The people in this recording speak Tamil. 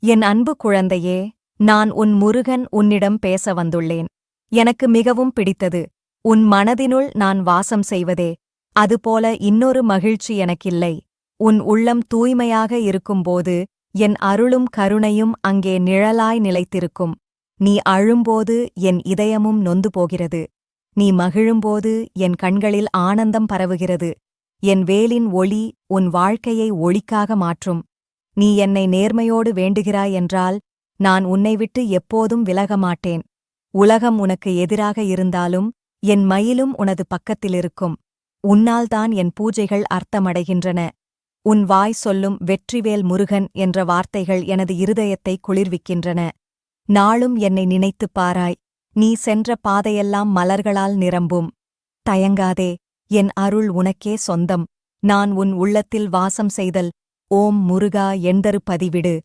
என் அன்பு குழந்தையே, நான் உன் முருகன் உன்னிடம் பேச வந்துள்ளேன். எனக்கு மிகவும் பிடித்தது உன் மனதினுள் நான் வாசம் செய்வதே. அதுபோல இன்னொரு மகிழ்ச்சி எனக்கில்லை. உன் உள்ளம் தூய்மையாக இருக்கும்போது என் அருளும் கருணையும் அங்கே நிழலாய் நிலைத்திருக்கும். நீ அழும்போது என் இதயமும் நொந்து போகிறது. நீ மகிழும்போது என் கண்களில் ஆனந்தம் பரவுகிறது. என் வேலின் ஒளி உன் வாழ்க்கையை ஒளிக்காக மாற்றும். நீ என்னை நேர்மையோடு வேண்டுகிறாய் என்றால் நான் உன்னை விட்டு எப்போதும் விலக மாட்டேன். உலகம் உனக்கு எதிராக இருந்தாலும் என் மயிலும் உனது பக்கத்திலிருக்கும். உன்னால்தான் என் பூஜைகள் அர்த்தமடைகின்றன. உன் வாய் சொல்லும் வெற்றிவேல் முருகன் என்ற வார்த்தைகள் எனது இருதயத்தை குளிர்விக்கின்றன. நாளும் என்னை நினைத்துப் பாராய். நீ சென்ற பாதையெல்லாம் மலர்களால் நிரம்பும். தயங்காதே, என் அருள் உனக்கே சொந்தம். நான் உன் உள்ளத்தில் வாசம் செய்தல். ஓம் முருகா எந்தரு பதிவிடு.